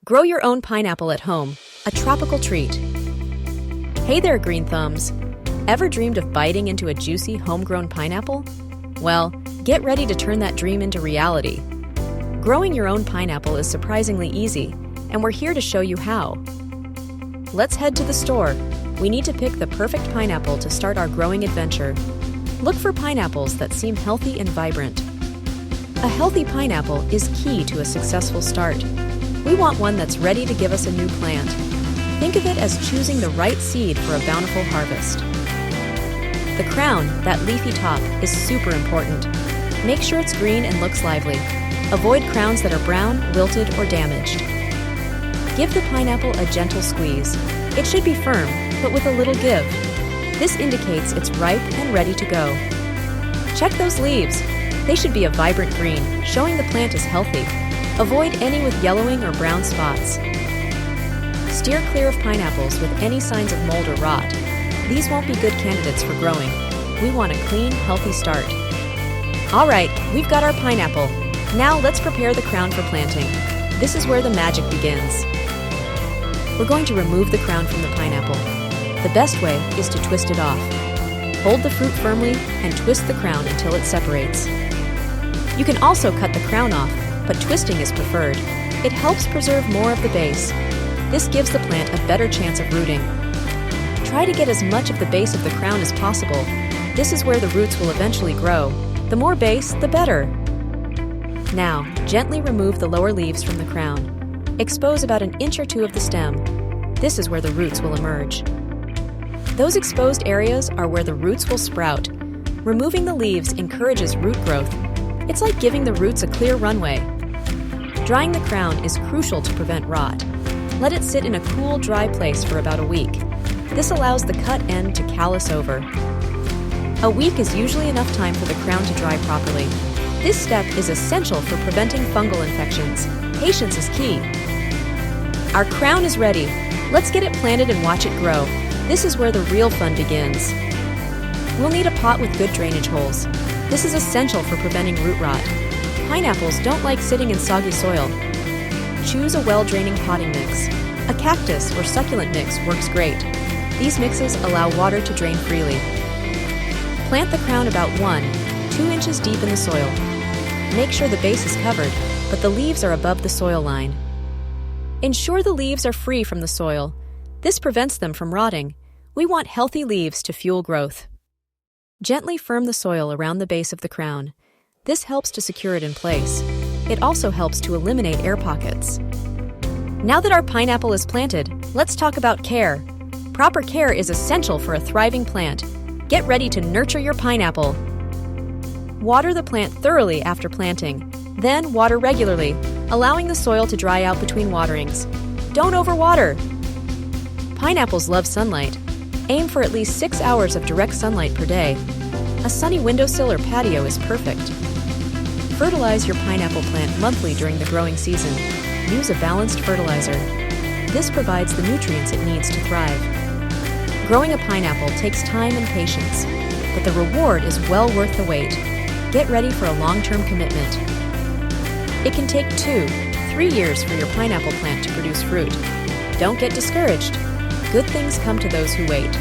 Grow your own pineapple at home, a tropical treat. Hey there, green thumbs. Ever dreamed of biting into a juicy homegrown pineapple? Well, get ready to turn that dream into reality. Growing your own pineapple is surprisingly easy, and we're here to show you how. Let's head to the store. We need to pick the perfect pineapple to start our growing adventure. Look for pineapples that seem healthy and vibrant. A healthy pineapple is key to a successful start. We want one that's ready to give us a new plant. Think of it as choosing the right seed for a bountiful harvest. The crown, that leafy top, is super important. Make sure it's green and looks lively. Avoid crowns that are brown, wilted, or damaged. Give the pineapple a gentle squeeze. It should be firm, but with a little give. This indicates it's ripe and ready to go. Check those leaves. They should be a vibrant green, showing the plant is healthy. Avoid any with yellowing or brown spots. Steer clear of pineapples with any signs of mold or rot. These won't be good candidates for growing. We want a clean, healthy start. All right, we've got our pineapple. Now let's prepare the crown for planting. This is where the magic begins. We're going to remove the crown from the pineapple. The best way is to twist it off. Hold the fruit firmly and twist the crown until it separates. You can also cut the crown off, but twisting is preferred. It helps preserve more of the base. This gives the plant a better chance of rooting. Try to get as much of the base of the crown as possible. This is where the roots will eventually grow. The more base, the better. Now, gently remove the lower leaves from the crown. Expose about 1 inch or 2 of the stem. This is where the roots will emerge. Those exposed areas are where the roots will sprout. Removing the leaves encourages root growth. It's like giving the roots a clear runway. Drying the crown is crucial to prevent rot. Let it sit in a cool, dry place for about a week. This allows the cut end to callus over. A week is usually enough time for the crown to dry properly. This step is essential for preventing fungal infections. Patience is key. Our crown is ready. Let's get it planted and watch it grow. This is where the real fun begins. We'll need a pot with good drainage holes. This is essential for preventing root rot. Pineapples don't like sitting in soggy soil. Choose a well-draining potting mix. A cactus or succulent mix works great. These mixes allow water to drain freely. Plant the crown about 1-2 inches deep in the soil. Make sure the base is covered, but the leaves are above the soil line. Ensure the leaves are free from the soil. This prevents them from rotting. We want healthy leaves to fuel growth. Gently firm the soil around the base of the crown. This helps to secure it in place. It also helps to eliminate air pockets. Now that our pineapple is planted, let's talk about care. Proper care is essential for a thriving plant. Get ready to nurture your pineapple. Water the plant thoroughly after planting. Then water regularly, allowing the soil to dry out between waterings. Don't overwater. Pineapples love sunlight. Aim for at least 6 hours of direct sunlight per day. A sunny windowsill or patio is perfect. Fertilize your pineapple plant monthly during the growing season. Use a balanced fertilizer. This provides the nutrients it needs to thrive. Growing a pineapple takes time and patience, but the reward is well worth the wait. Get ready for a long-term commitment. It can take 2-3 years for your pineapple plant to produce fruit. Don't get discouraged. Good things come to those who wait.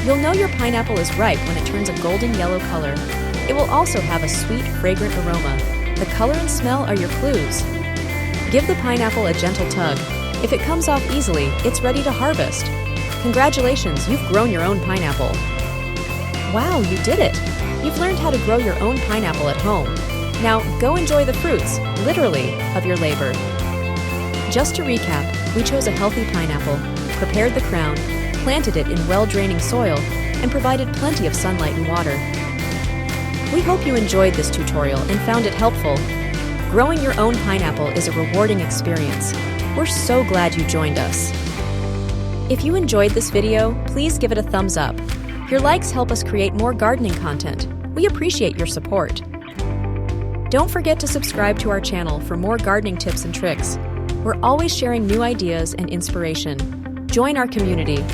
You'll know your pineapple is ripe when it turns a golden yellow color. It will also have a sweet, fragrant aroma. The color and smell are your clues. Give the pineapple a gentle tug. If it comes off easily, it's ready to harvest. Congratulations, you've grown your own pineapple. Wow, you did it! You've learned how to grow your own pineapple at home. Now, go enjoy the fruits, literally, of your labor. Just to recap, we chose a healthy pineapple, prepared the crown, planted it in well-draining soil, and provided plenty of sunlight and water. We hope you enjoyed this tutorial and found it helpful. Growing your own pineapple is a rewarding experience. We're so glad you joined us. If you enjoyed this video, please give it a thumbs up. Your likes help us create more gardening content. We appreciate your support. Don't forget to subscribe to our channel for more gardening tips and tricks. We're always sharing new ideas and inspiration. Join our community.